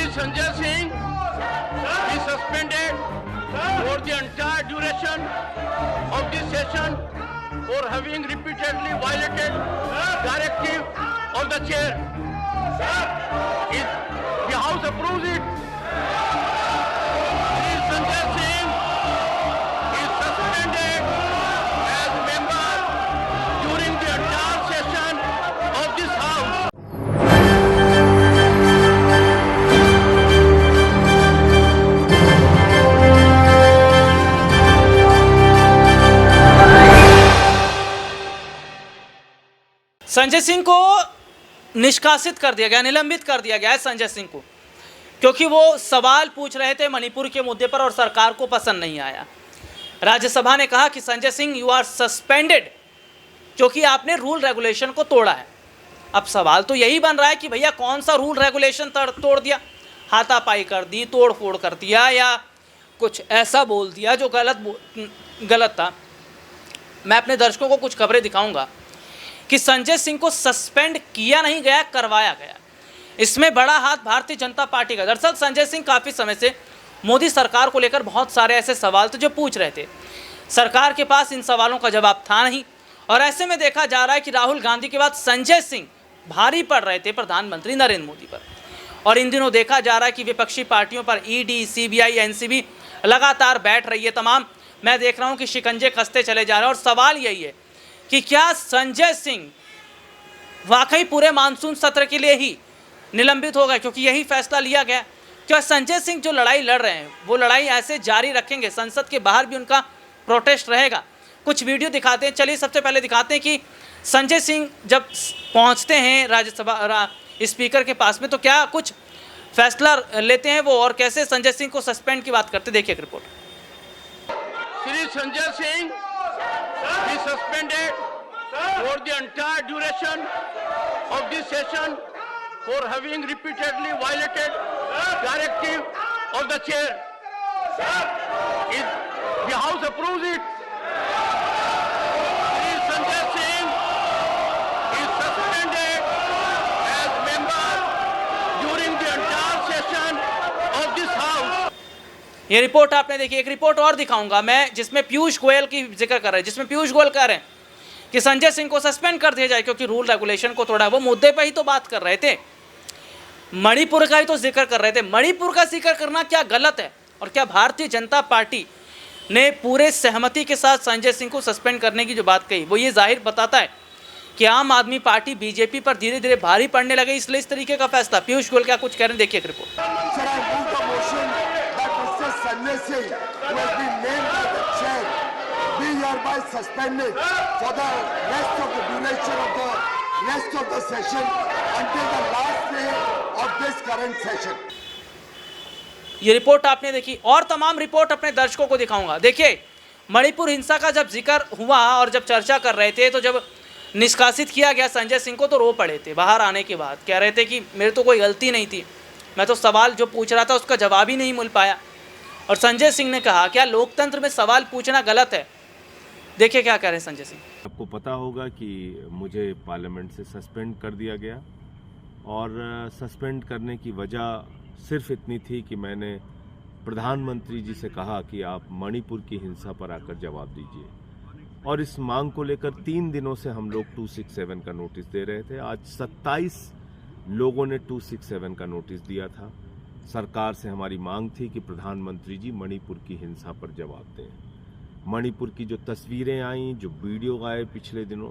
Sanjay Singh is suspended for the entire duration of this session for having repeatedly violated directive of the chair. The House approves it. Shri Sanjay Singh is suspended as member during the entire session of this House. Sanjay Singh को निष्कासित कर दिया गया, निलंबित कर दिया गया है संजय सिंह को, क्योंकि वो सवाल पूछ रहे थे मणिपुर के मुद्दे पर और सरकार को पसंद नहीं आया। राज्यसभा ने कहा कि Sanjay Singh you are suspended, क्योंकि आपने रूल रेगुलेशन को तोड़ा है। अब सवाल तो यही बन रहा है कि भैया कौन सा रूल रेगुलेशन तोड़ दिया, हाथापाई कर दी, तोड़ फोड़ कर दिया, या कुछ ऐसा बोल दिया जो गलत था। मैं अपने दर्शकों को कुछ खबरें दिखाऊंगा कि संजय सिंह को सस्पेंड किया नहीं गया, करवाया गया। इसमें बड़ा हाथ भारतीय जनता पार्टी का। दरअसल संजय सिंह काफ़ी समय से मोदी सरकार को लेकर बहुत सारे ऐसे सवाल थे जो पूछ रहे थे। सरकार के पास इन सवालों का जवाब था नहीं, और ऐसे में देखा जा रहा है कि राहुल गांधी के बाद संजय सिंह भारी पड़ रहे थे प्रधानमंत्री नरेंद्र मोदी पर। और इन दिनों देखा जा रहा है कि विपक्षी पार्टियों पर ईडी, सीबीआई, एनसीबी लगातार बैठ रही है। तमाम मैं देख रहा हूँ कि शिकंजे कसते चले जा रहे हैं। और सवाल यही है कि क्या संजय सिंह वाकई पूरे मानसून सत्र के लिए ही निलंबित हो गए, क्योंकि यही फैसला लिया गया। क्या संजय सिंह जो लड़ाई लड़ रहे हैं वो लड़ाई ऐसे जारी रखेंगे, संसद के बाहर भी उनका प्रोटेस्ट रहेगा? कुछ वीडियो दिखाते हैं। चलिए सबसे पहले दिखाते हैं कि संजय सिंह जब पहुंचते हैं राज्यसभा स्पीकर के पास में तो क्या कुछ फैसला लेते हैं वो, और कैसे संजय सिंह को सस्पेंड की बात करते। देखिए एक report. Shri Sanjay Singh is suspended for the entire duration of this session for having repeatedly violated directive of the chair. The House approves it. Shri Sanjay Singh is suspended as member during the entire session of this House. ये report आपने देखी। एक report और दिखाऊंगा मैं जिसमें पीयूष गोयल की जिक्र कर रहे हैं, जिसमें पीयूष गोयल कह रहे हैं कि संजय सिंह को सस्पेंड कर दिया जाए क्योंकि रूल रेगुलेशन को तोड़ा। वो मुद्दे पर ही तो बात कर रहे थे, मणिपुर का ही तो जिक्र कर रहे थे। मणिपुर का जिक्र करना क्या गलत है? और क्या भारतीय जनता पार्टी ने पूरे सहमति के साथ संजय सिंह को सस्पेंड करने की जो बात कही वो ये जाहिर बताता है कि आम आदमी पार्टी बीजेपी पर धीरे धीरे भारी पड़ने लगे, इसलिए इस तरीके का फैसला। पीयूष गोयल क्या कुछ कह रहे हैं, देखिए एक report. Sanjay Singh, who has been named by the chair, be hereby suspended for the rest of the duration of the rest of the session until the last day of this current session. ये report आपने देखी और तमाम report अपने दर्शकों को दिखाऊंगा। देखिए मणिपुर हिंसा का जब जिक्र हुआ और जब चर्चा कर रहे थे तो जब निष्कासित किया गया संजय सिंह को तो रो पड़े थे। बाहर आने के बाद कह रहे थे कि मेरे तो कोई गलती नहीं थी, मैं तो सवाल जो पूछ रहा था उसका जवाब ही नहीं मिल पाया। और संजय सिंह ने कहा क्या लोकतंत्र में सवाल पूछना गलत है? देखिए क्या कह रहे हैं संजय सिंह। आपको पता होगा कि मुझे पार्लियामेंट से सस्पेंड कर दिया गया, और सस्पेंड करने की वजह सिर्फ इतनी थी कि मैंने प्रधानमंत्री जी से कहा कि आप मणिपुर की हिंसा पर आकर जवाब दीजिए। और इस मांग को लेकर 3 दिनों से हम लोग 267 का नोटिस दे रहे थे। आज 27 लोगों ने 267 का नोटिस दिया था। सरकार से हमारी मांग थी कि प्रधानमंत्री जी मणिपुर की हिंसा पर जवाब दें। मणिपुर की जो तस्वीरें आईं, जो वीडियो आए पिछले दिनों,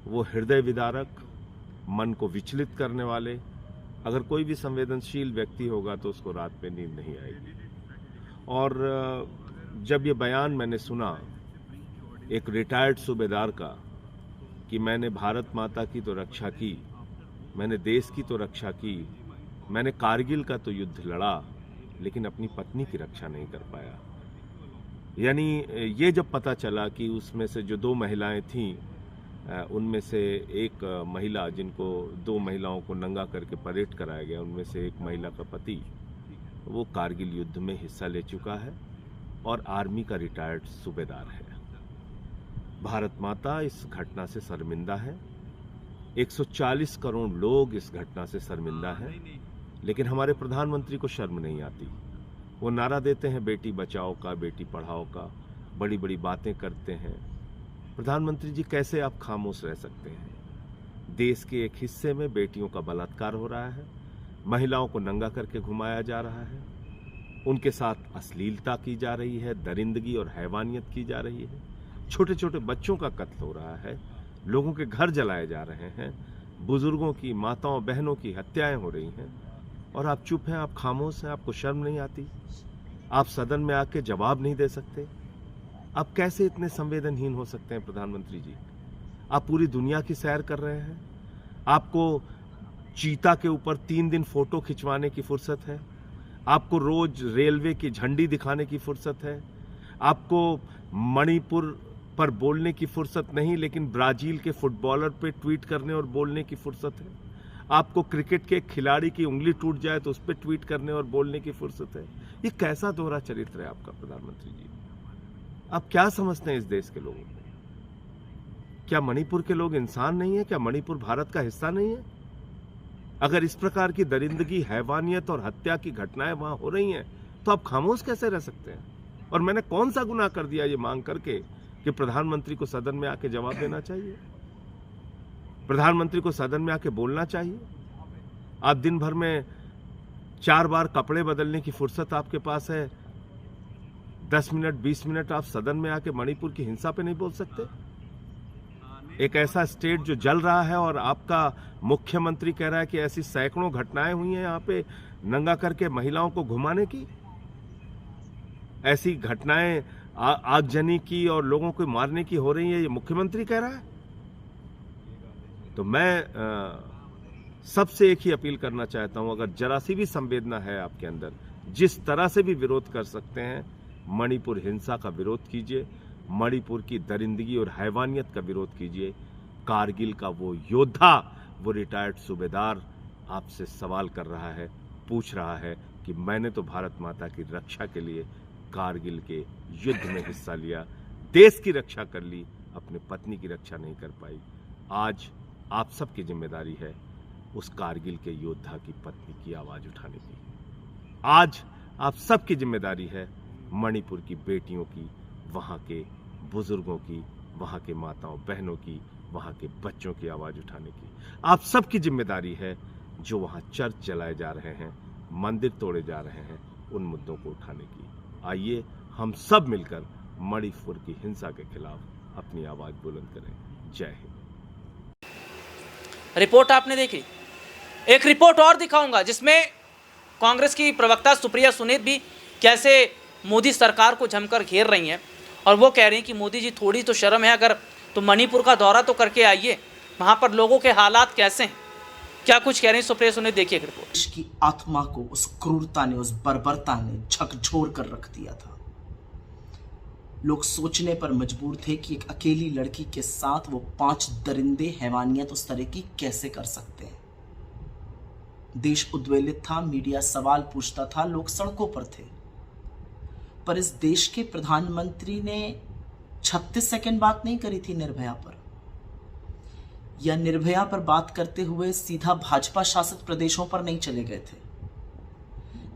वो हृदय विदारक, मन को विचलित करने वाले। अगर कोई भी संवेदनशील व्यक्ति होगा तो उसको रात में नींद नहीं आएगी। और जब ये बयान मैंने सुना एक रिटायर्ड सूबेदार का कि मैंने भारत माता की तो रक्षा की, मैंने देश की तो रक्षा की, मैंने कारगिल का तो युद्ध लड़ा, लेकिन अपनी पत्नी की रक्षा नहीं कर पाया। यानी ये जब पता चला कि उसमें से जो 2 महिलाएं थीं, उनमें से एक महिला जिनको 2 महिलाओं को नंगा करके परेड कराया गया, उनमें से एक महिला का पति वो कारगिल युद्ध में हिस्सा ले चुका है और आर्मी का रिटायर्ड सूबेदार है। भारत माता इस घटना से शर्मिंदा है। 140 करोड़ लोग इस घटना से शर्मिंदा हैं। लेकिन हमारे प्रधानमंत्री को शर्म नहीं आती। वो नारा देते हैं बेटी बचाओ का, बेटी पढ़ाओ का, बड़ी बड़ी बातें करते हैं। प्रधानमंत्री जी, कैसे आप खामोश रह सकते हैं? देश के एक हिस्से में बेटियों का बलात्कार हो रहा है, महिलाओं को नंगा करके घुमाया जा रहा है, उनके साथ अश्लीलता की जा रही है, दरिंदगी और हैवानियत की जा रही है, छोटे छोटे बच्चों का कत्ल हो रहा है, लोगों के घर जलाए जा रहे हैं, बुजुर्गों की, माताओं बहनों की हत्याएं हो रही हैं, और आप चुप हैं, आप खामोश हैं, आपको शर्म नहीं आती? आप सदन में आके जवाब नहीं दे सकते? आप कैसे इतने संवेदनहीन हो सकते हैं प्रधानमंत्री जी? आप पूरी दुनिया की सैर कर रहे हैं, आपको चीता के ऊपर 3 दिन फोटो खिंचवाने की फुर्सत है, आपको रोज रेलवे की झंडी दिखाने की फुर्सत है, आपको मणिपुर पर बोलने की फुर्सत नहीं, लेकिन ब्राजील के फुटबॉलर पे ट्वीट करने और बोलने की फुर्सत है, आपको क्रिकेट के खिलाड़ी की उंगली टूट जाए तो उस पर ट्वीट करने और बोलने की फुर्सत है। ये कैसा दोहरा चरित्र है आपका प्रधानमंत्री जी? आप क्या समझते हैं इस देश के लोगों को? क्या मणिपुर के लोग इंसान नहीं है? क्या मणिपुर भारत का हिस्सा नहीं है? अगर इस प्रकार की दरिंदगी, हैवानियत और हत्या की घटनाएं वहां हो रही हैं, तो आप खामोश कैसे रह सकते हैं? और मैंने कौन सा गुनाह कर दिया ये मांग करके कि प्रधानमंत्री को सदन में आके जवाब देना चाहिए, प्रधानमंत्री को सदन में आके बोलना चाहिए? आप दिन भर में 4 बार कपड़े बदलने की फुर्सत आपके पास है, 10 मिनट 20 मिनट आप सदन में आके मणिपुर की हिंसा पे नहीं बोल सकते? एक ऐसा स्टेट जो जल रहा है और आपका मुख्यमंत्री कह रहा है कि ऐसी सैकड़ों घटनाएं हुई हैं यहाँ पे नंगा करके महिलाओं को घुमाने की, ऐसी घटनाएं आगजनी की और लोगों को मारने की हो रही है, ये मुख्यमंत्री कह रहा है। तो मैं सबसे एक ही अपील करना चाहता हूं, अगर जरा सी भी संवेदना है आपके अंदर, जिस तरह से भी विरोध कर सकते हैं, मणिपुर हिंसा का विरोध कीजिए, मणिपुर की दरिंदगी और हैवानियत का विरोध कीजिए। कारगिल का वो योद्धा, वो रिटायर्ड सूबेदार आपसे सवाल कर रहा है, पूछ रहा है कि मैंने तो भारत माता की रक्षा के लिए कारगिल के युद्ध में हिस्सा लिया, देश की रक्षा कर ली, अपने पत्नी की रक्षा नहीं कर पाई। आज आप सबकी जिम्मेदारी है उस कारगिल के योद्धा की पत्नी की आवाज उठाने की। आज आप सबकी जिम्मेदारी है मणिपुर की बेटियों की, वहां के बुजुर्गों की, वहां के माताओं बहनों की, वहां के बच्चों की आवाज उठाने की। आप सबकी जिम्मेदारी है जो वहां चर्च जलाए जा रहे हैं, मंदिर तोड़े जा रहे हैं, उन मुद्दों को उठाने की। आइए हम सब मिलकर मणिपुर की हिंसा के खिलाफ अपनी आवाज बुलंद करें। जय हिंद। रिपोर्ट आपने देखी, एक रिपोर्ट और दिखाऊंगा जिसमें कांग्रेस की प्रवक्ता सुप्रिया सुनीत भी कैसे मोदी सरकार को जमकर घेर रही हैं, और वो कह रही हैं कि मोदी जी थोड़ी तो शर्म है, अगर तो मणिपुर का दौरा तो करके आइए, वहाँ पर लोगों के हालात कैसे हैं, क्या कुछ कह रही हैं सुप्रिया सुनीत, देखिए रिपोर्ट। देश की आत्मा को उस क्रूरता ने, उस बर्बरता ने झकझोर कर रख दिया था। लोग सोचने पर मजबूर थे कि एक अकेली लड़की के साथ वो 5 दरिंदे हैवानियत उस तरह की कैसे कर सकते हैं। देश उद्वेलित था, मीडिया सवाल पूछता था, लोग सड़कों पर थे। पर इस देश के प्रधानमंत्री ने 36 सेकंड बात नहीं करी थी निर्भया पर, या निर्भया पर बात करते हुए सीधा भाजपा शासित प्रदेशों पर नहीं चले गए थे।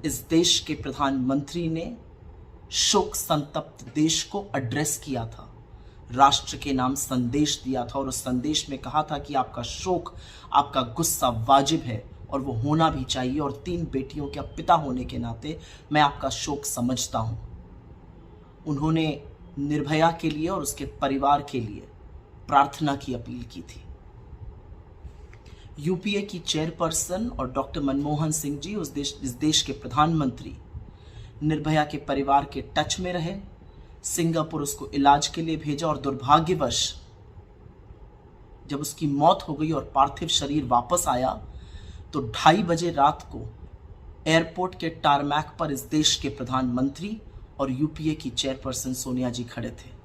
इस देश के प्रधानमंत्री ने शोक संतप्त देश को एड्रेस किया था, राष्ट्र के नाम संदेश दिया था, और उस संदेश में कहा था कि आपका शोक, आपका गुस्सा वाजिब है और वो होना भी चाहिए, और 3 बेटियों के पिता होने के नाते मैं आपका शोक समझता हूं। उन्होंने निर्भया के लिए और उसके परिवार के लिए प्रार्थना की अपील की थी। यूपीए की चेयरपर्सन और डॉक्टर मनमोहन सिंह जी, इस देश के प्रधानमंत्री, निर्भया के परिवार के टच में रहे, सिंगापुर उसको इलाज के लिए भेजा, और दुर्भाग्यवश जब उसकी मौत हो गई और पार्थिव शरीर वापस आया तो 2:30 बजे रात को एयरपोर्ट के टारमैक पर इस देश के प्रधानमंत्री और यूपीए की चेयरपर्सन सोनिया जी खड़े थे।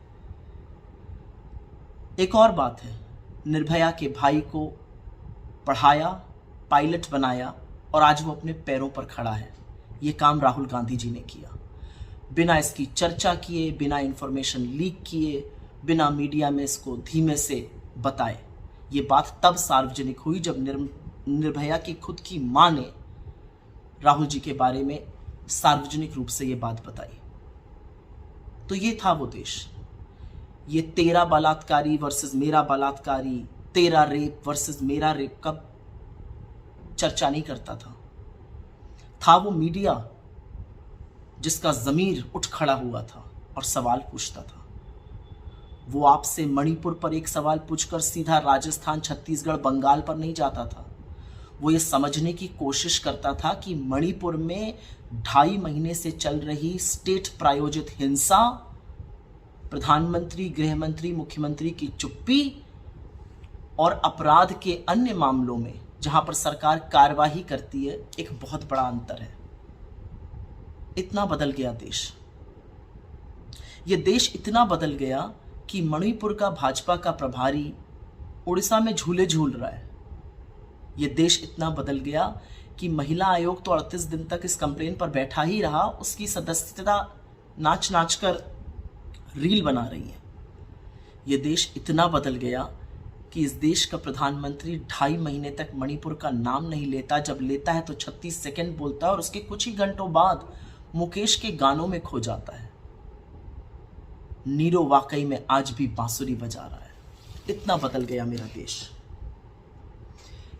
एक और बात है, निर्भया के भाई को पढ़ाया, पायलट बनाया, और आज वो अपने पैरों पर खड़ा है। ये काम राहुल गांधी जी ने किया, बिना इसकी चर्चा किए, बिना इंफॉर्मेशन लीक किए, बिना मीडिया में इसको धीमे से बताए। ये बात तब सार्वजनिक हुई जब निर्भया की खुद की मां ने राहुल जी के बारे में सार्वजनिक रूप से ये बात बताई। तो ये था वो देश। ये तेरा बलात्कारी वर्सेस मेरा बलात्कारी, तेरा रेप वर्सेस मेरा रेप का चर्चा नहीं करता था वो मीडिया जिसका ज़मीर उठ खड़ा हुआ था और सवाल पूछता था। वो आपसे मणिपुर पर एक सवाल पूछकर सीधा राजस्थान, छत्तीसगढ़, बंगाल पर नहीं जाता था। वो ये समझने की कोशिश करता था कि मणिपुर में 2.5 महीने से चल रही स्टेट प्रायोजित हिंसा, प्रधानमंत्री, गृहमंत्री, मुख्यमंत्री की चुप्पी और अपराध के अन्य मामलों में जहां पर सरकार कार्यवाही करती है, एक बहुत बड़ा अंतर है। इतना बदल गया देश। ये देश इतना बदल गया कि मणिपुर का भाजपा का प्रभारी उड़ीसा में झूले झूल रहा है। ये देश इतना बदल गया कि महिला आयोग तो 38 दिन तक इस कंप्लेन पर बैठा ही रहा, उसकी सदस्यता नाच नाच कर रील बना रही है। ये देश इतना बदल गया कि इस देश का प्रधानमंत्री 2.5 महीने तक मणिपुर का नाम नहीं लेता, जब लेता है तो 36 सेकंड बोलता है और उसके कुछ ही घंटों बाद मुकेश के गानों में खो जाता है। नीरो वाकई में आज भी बांसुरी बजा रहा है। इतना बदल गया मेरा देश।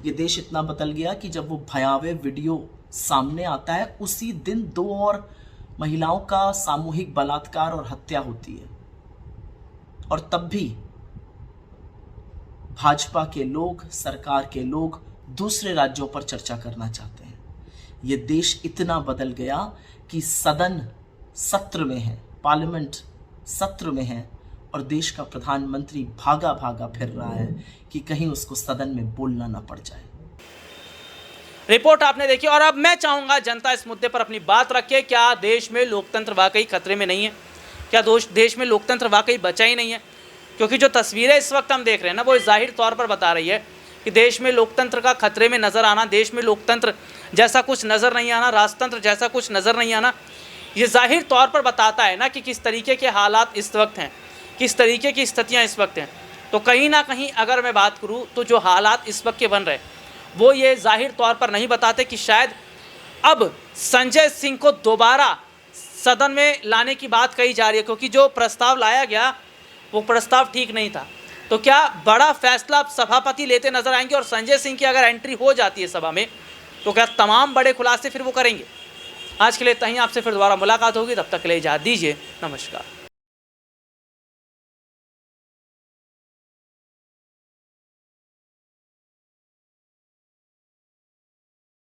ये देश इतना बदल गया कि जब वो भयावह वीडियो सामने आता है, उसी दिन 2 और महिलाओं का सामूहिक बलात्कार और हत्या होती है, और तब भी भाजपा के लोग, सरकार के लोग दूसरे राज्यों पर चर्चा करना चाहते हैं। ये देश इतना बदल गया कि सदन सत्र में है, पार्लियामेंट सत्र में है, और देश का प्रधानमंत्री भागा भागा फिर रहा है कि कहीं उसको सदन में बोलना ना पड़ जाए। रिपोर्ट आपने देखी, और अब मैं चाहूंगा जनता इस मुद्दे पर अपनी बात रखे। क्या देश में लोकतंत्र वाकई खतरे में नहीं है? क्या देश में लोकतंत्र वाकई बचा ही नहीं है? क्योंकि जो तस्वीरें इस वक्त हम देख रहे हैं ना, वो जाहिर तौर पर बता रही है कि देश में लोकतंत्र का खतरे में नज़र आना, देश में लोकतंत्र जैसा कुछ नज़र नहीं आना, राजतंत्र जैसा कुछ नज़र नहीं आना, ये जाहिर तौर पर बताता है ना कि किस तरीके के हालात इस वक्त हैं, किस तरीके की स्थितियाँ इस वक्त हैं। तो कहीं ना कहीं अगर मैं बात करूँ तो जो हालात इस वक्त के बन रहे वो ये जाहिर तौर पर नहीं बताते कि शायद अब संजय सिंह को दोबारा सदन में लाने की बात कही जा रही है, क्योंकि जो प्रस्ताव लाया गया वो प्रस्ताव ठीक नहीं था। तो क्या बड़ा फैसला अब सभापति लेते नजर आएंगे, और संजय सिंह की अगर एंट्री हो जाती है सभा में तो क्या तमाम बड़े खुलासे फिर वो करेंगे? आज के लिए इतना ही। आपसे फिर दोबारा मुलाकात होगी, तब तक के लिए इजाज़त दीजिए। नमस्कार।